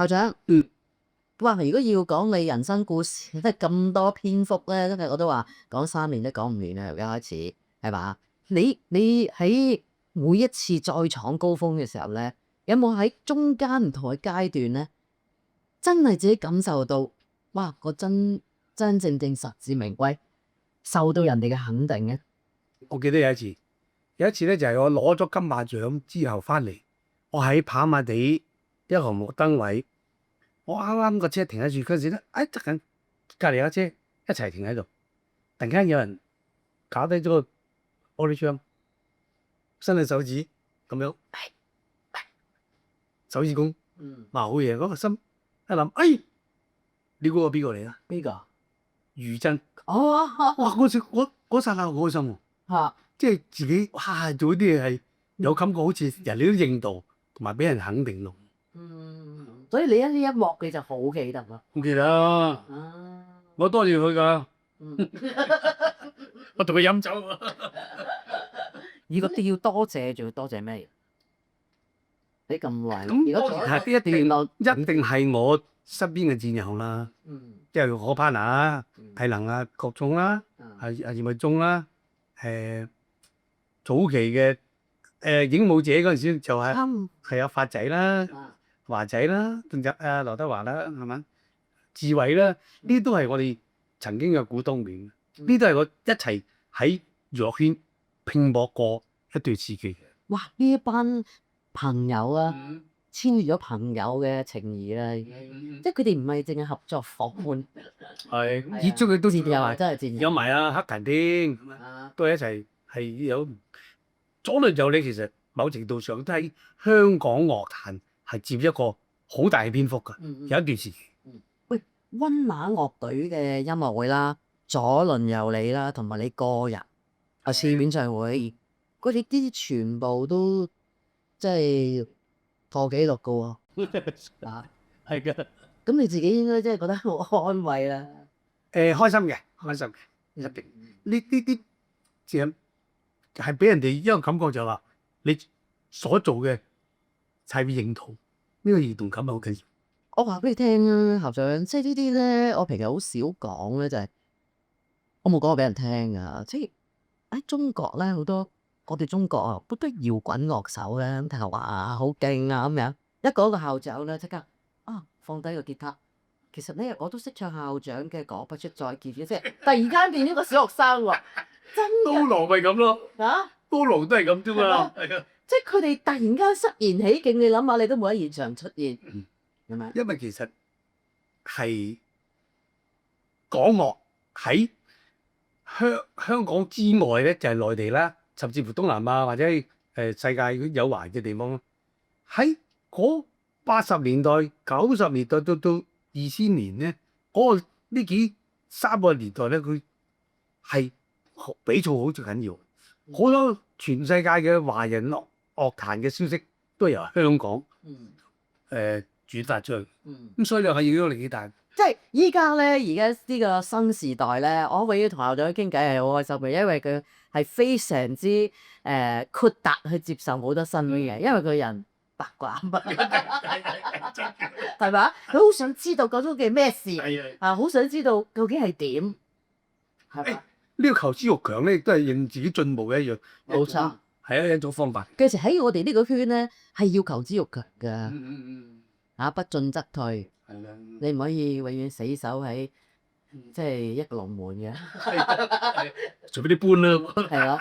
校長，哇！如果要講你人生故事，即係咁多篇幅咧，真係我都話講3年都講唔完啊！由一開始係嘛？你喺每一次再闖高峰嘅時候咧，有冇喺中間唔同嘅階段咧，真係自己感受到哇！個真正實至名歸，受到人哋嘅肯定嘅？我記得有一次咧就係我攞咗金馬獎之後翻嚟，我喺跑馬地一個紅綠燈位，我啱啱個車停喺住嗰陣時咧，突然隔離有車一齊停喺度，突然間有人搞低咗個玻璃窗，伸隻手指咁樣，手指公，哇好嘢！嗰個心一諗，你估我邊個嚟啊？邊個？余真。哦，哇！嗰剎那好開心喎。嚇！即係自己哇做啲嘢係有感覺，好似人哋都認到，同埋俾人肯定咯。所以你呢一幕你就好記得咯。唔記得啊！我多謝佢㗎。我同佢飲酒。如果要多謝，仲要多謝咩？你咁壞，咁當然係一定係我身邊嘅戰友啦。即係我 partner 體能啊，郭總啦，阿葉偉忠啦，早期嘅影武者嗰陣時就係有發仔啦、華仔啦，仲有劉德華啦，係嘛？志偉啦，呢啲都係我哋曾經嘅股東嚟，呢都係我一齊喺娛樂圈拼搏過一段時期嘅。哇！呢一班朋友啊，超越咗朋友嘅情誼啦，即係佢哋唔係淨係合作伙伴，係熱足佢都戰友啊，真係戰友。有埋黑勤添，都係一齊係有左鄰右里，其實某程度上都喺香港樂壇係佔一個好大嘅篇幅㗎。有一段時期。喂，溫拿樂隊嘅音樂會啦，左鄰右里啦，同埋你個人試演唱會，佢哋啲全部都即係破紀錄㗎喎。係嘅。咁你自己應該真係覺得好安慰啦。開心嘅，一定。呢啲係俾人哋一個感覺就係話，你所做嘅係認同，呢個認同感係好緊要。我話俾你聽啊，校長，即係呢啲咧，我平時好少講咧，就係我冇講過俾人聽㗎。即係喺中國咧，好多我哋中國啊，好多搖滾樂手咧，聽下話好勁啊咁樣。一講個校長咧，即刻放低個吉他。其實咧，我都識唱校長嘅《講不出再見》嘅，即係突然間變咗個小學生喎，真嘅。刀郎咪咁咯，啊，刀郎都係咁啫嘛，係啊。即係佢哋突然間忽然起勁，你諗下，你都冇喺現場出現，係咪？因為其實係港樂喺香港之外咧，就係內地啦，甚至乎東南亞或者世界有環嘅地方，喺嗰80年代、90年代到2000年咧，呢3個年代咧，佢係比賽好最緊要，好多全世界嘅華人樂壇嘅消息都係由香港轉發出去，咁所以你係影響力幾大。即係依家咧，而家呢個新時代咧，我永遠同校長傾偈係好開心嘅，因為佢係非常之豁達去接受好多新嘅嘢，因為佢人八卦，係咪？佢好想知道究竟係咩事，好想知道究竟係點，係嘛？呢個求知欲強咧，亦都係令自己進步嘅一樣。冇錯，係一種方法。其實喺我哋呢個圈咧，係要求知欲強㗎，不進則退。你唔可以永遠死守喺即係一個龍門嘅，除非你搬啦。係咯。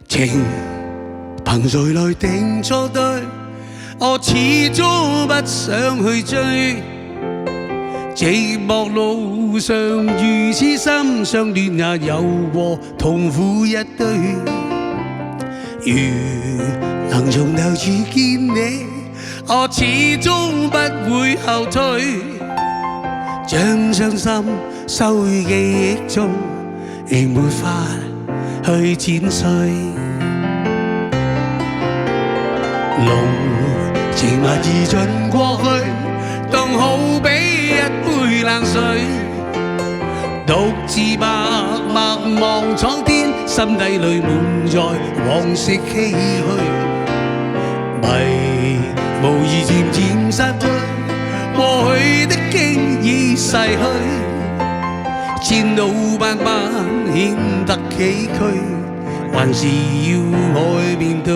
情憑誰來定錯對？我始終不想去追。寂寞路上如此心相戀也有禍痛苦一堆。如能從頭遇見你，我始終不會後退。將傷心收於記憶中，亦沒法去剪碎。濃情蜜意盡過去，當好比一杯冷水。獨自默默望蒼天，心底裏滿載往昔唏噓，迷無意漸漸失去，過去的經已逝去，前路漫漫顯得崎嶇，還是要愛面對。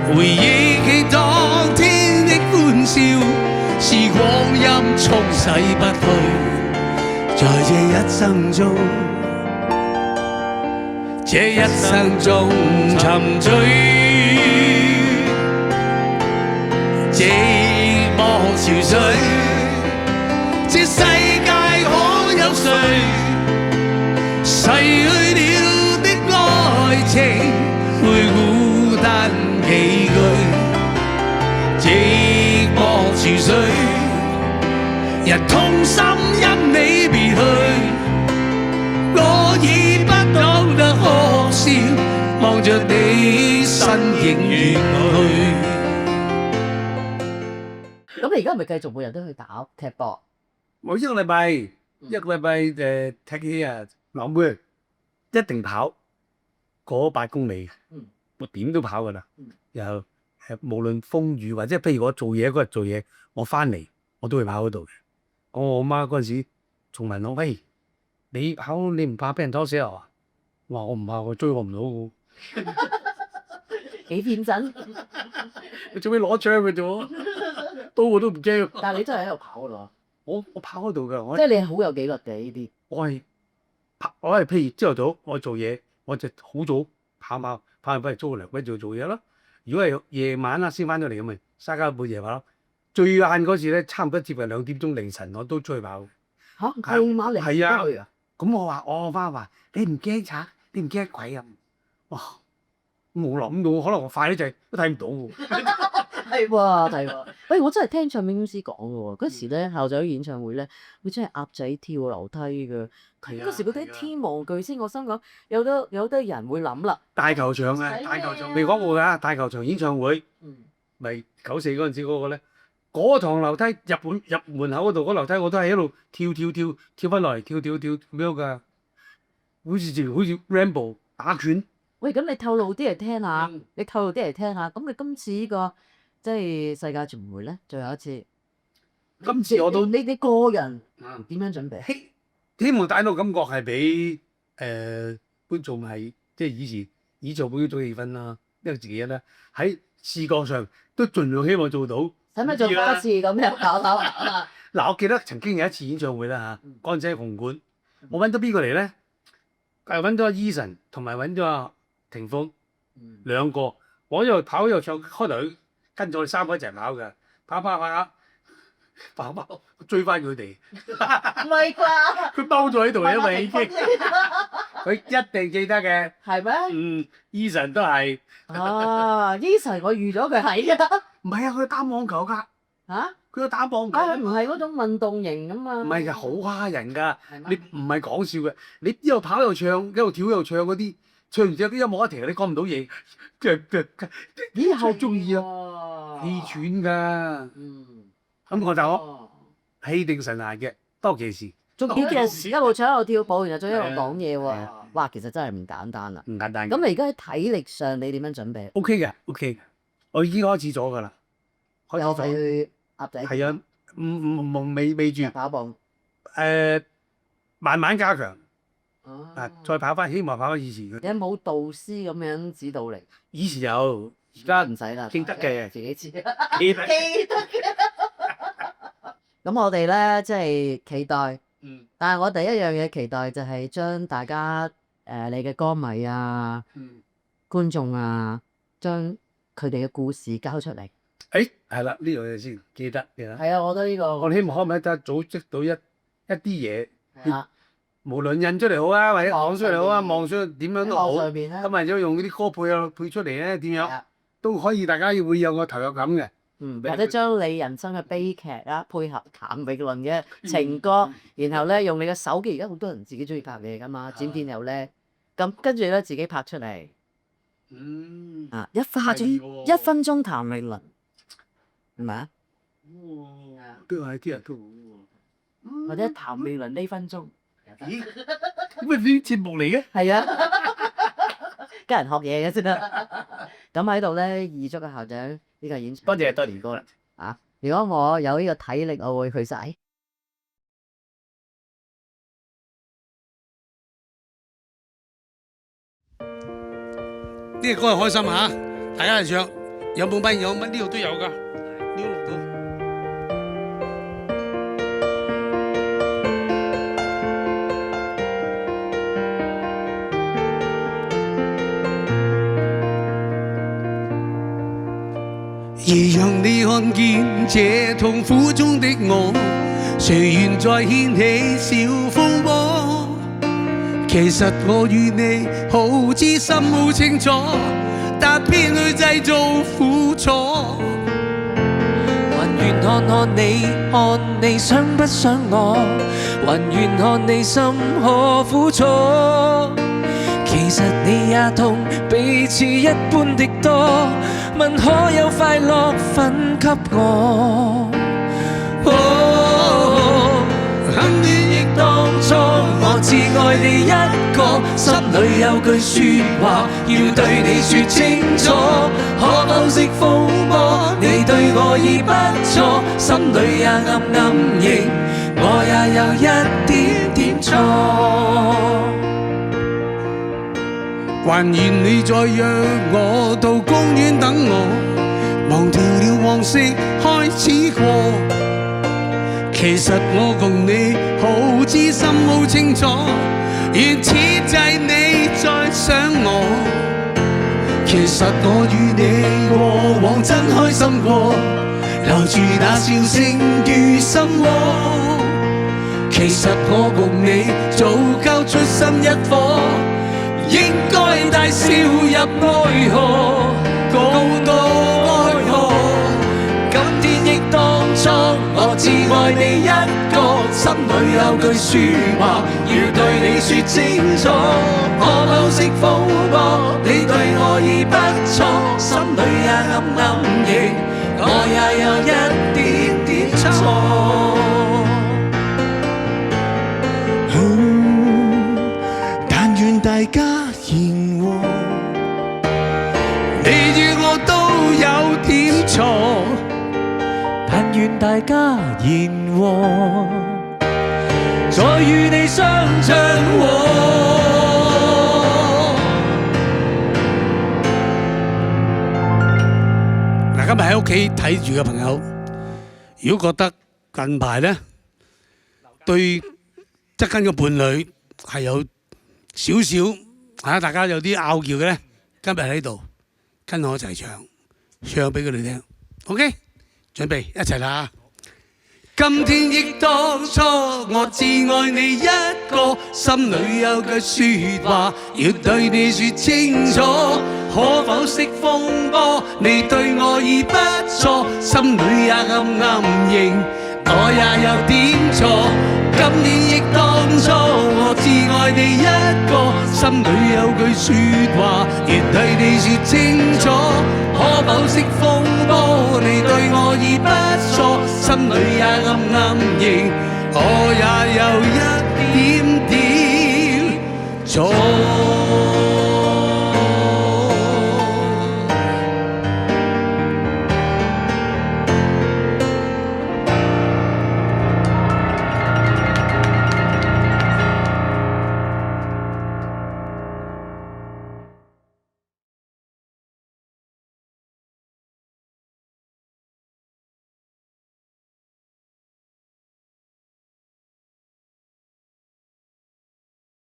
回憶起當天的歡笑，時光陰沖洗不去，在這一生中，這一生中沉醉，寂寞潮水，這世界可有誰逝去了的愛情會孤單幾句，寂寞潮水，人痛心因你別去，我已不懂得可笑，望着你身影遠去。咁你而家係咪繼續每日都去打踢波？我一個禮拜踢幾日，我每日一定跑嗰8公里，我點都跑㗎啦。然後無論風雨或者譬如我做嘢嗰日做嘢，我翻嚟我都會跑嗰度嘅。我媽嗰陣時仲問我：喂，你跑你唔怕俾人拖死啊？我話我唔怕，我追我唔到我。幾天真？你做咩攞槍嘅啫？刀我都唔驚。但係你真係喺度跑㗎咯。我跑嗰度㗎，即係你係好有紀律嘅呢啲。我係譬如朝頭早我做嘢，我就好早跑完翻嚟租個涼，跟住做嘢咯。如果係夜晚啦先翻咗嚟咁咪嘥交半夜跑咯。最晏嗰時咧，差唔多接近2點鐘凌晨我都出去跑。嚇，夜晚嚟係啊出去啊？咁我媽話：你唔驚賊？你唔驚鬼啊？哇！冇諗到，可能我快啲滯都睇唔到喎。係喎，係喎。喂，我真係聽唱片公司講嘅喎，嗰時咧校長演唱會咧，佢真係鴨仔跳樓梯嘅。嗰時嗰啲天王巨星，我心講有得人會諗啦。大球場啊，大球場未講過㗎，大球場演唱會，咪94嗰陣時嗰個咧，嗰堂樓梯入門口嗰度嗰樓梯，我都係一路跳翻落嚟，跳咁樣㗎，好似 Rambo 打拳。喂，咁你透露啲嚟聽下，咁你今次呢個即係世界巡迴咧，最後一次，今次我都你個人點樣準備？希望帶到感覺係俾觀眾係即係以前演唱會嗰種氣氛啦，因為自己咧喺視覺上都盡量希望做到。使唔使做多一次咁樣搞？嗱，我記得曾經有一次演唱會啦嚇，嗰陣時喺紅館，我揾咗邊個嚟咧？揾咗 Eason 同埋揾咗阿霆鋒兩個，我一路跑一路唱，開頭跟住我哋3個一齊跑嘅，跑追翻佢哋。唔係啩？佢踎咗喺度，因為已經佢一定記得嘅。係咩？Eason 都係。Eason 我預咗佢係㗎。唔係啊，佢打網球㗎。嚇？佢有打網球。佢唔係嗰種運動型㗎嘛。唔係㗎，好蝦人㗎。你唔係講笑嘅，你一路跑一路唱，一路跳一路唱嗰啲，唱完之後啲音樂一停，你講唔到嘢，咦好中意啊，氣喘㗎。咁我就氣定神閒嘅，當其時。仲要一路唱一路跳舞，然後再一路講嘢喎。哇，其實真係唔簡單啦。唔簡單。咁你而家喺體力上你點樣準備 ？OK 嘅，OK 嘅，我已經開始咗㗎啦。有費去鴨仔？係啊，未住。跑步。慢慢加強。再跑翻，希望跑翻以前嘅。有冇導師咁樣指導你？以前有，而家唔使啦。記得嘅，自己知。記得嘅。咁我哋咧即係期待，但係我第一樣嘢期待就係將大家你嘅歌迷啊、觀眾啊，將佢哋嘅故事交出嚟。係啦，呢樣嘢先記得嘅。係啊，我覺得呢個。我哋希望可唔可以得組織到一啲嘢，無論印出嚟好啊，或者講出嚟好啊，望出點樣都好。上邊咧。咁或者用嗰啲歌配出嚟咧，點樣都可以，大家會有個投入感嘅。或者將你人生嘅悲劇啊，配合譚詠麟嘅情歌，然後咧用你嘅手機，而家好多人自己中意拍嘢噶嘛，剪片又叻，咁跟住咧自己拍出嚟，一分鐘譚詠麟，係咪啊？都係啲人都好或者譚詠麟呢分鐘。咦？咁咪啲節目嚟嘅？係啊，跟人學嘢嘅先得。咁喺度咧，預祝個校長呢個演唱。多謝多年哥啦。啊！如果我有呢個體力，我會去晒。呢個歌係開心嚇，大家嚟唱，有冇乜有乜呢度都有㗎，呢度錄到。而讓你看見這痛苦中的我，誰願再掀起小風波？其實我與你好知心好清楚，但偏去製造苦楚。還願看看你想不想我？還願看你心何苦楚？其實你也痛，彼此一般的多。問可有快樂分給我？很戀憶當初，我只愛你一個，心裏有句説話要對你説清楚。可否識風波？你對我已不錯，心裏也暗暗認，我也有一點點錯。還願你再約我到公園等我，忘掉了往昔開始過。其實我共你好知心好清楚，願此際你再想我。其實我與你過往真開心過，留住那笑聲於心窩。其實我共你早交出心一顆，應該大笑入愛河，共度愛河。今天憶當初，我只愛你一個，心裏有句説話要對你説清楚。可否識風波？你對我已不錯，心裏也暗暗認，我也有一點點錯。但願大家言和，你與我都有點錯。但願大家言和，再與你相唱和。嗱，今日喺屋企睇住嘅朋友，如果覺得近排咧對側跟嘅伴侶係有少少大家有啲拗撬嘅咧，今日喺度跟我一齊唱俾佢哋聽。OK， 準備一齊啦！今天憶當初，我只愛你一個，心裏有句説話要對你説清楚。可否識風波？你對我已不錯，心裏也暗暗認，我也有點錯。今天憶當初，我只愛你一個，心裏有句説話要對你説清楚。可否識風波？你對我已不錯，心裏也暗暗認，我也有一點點錯。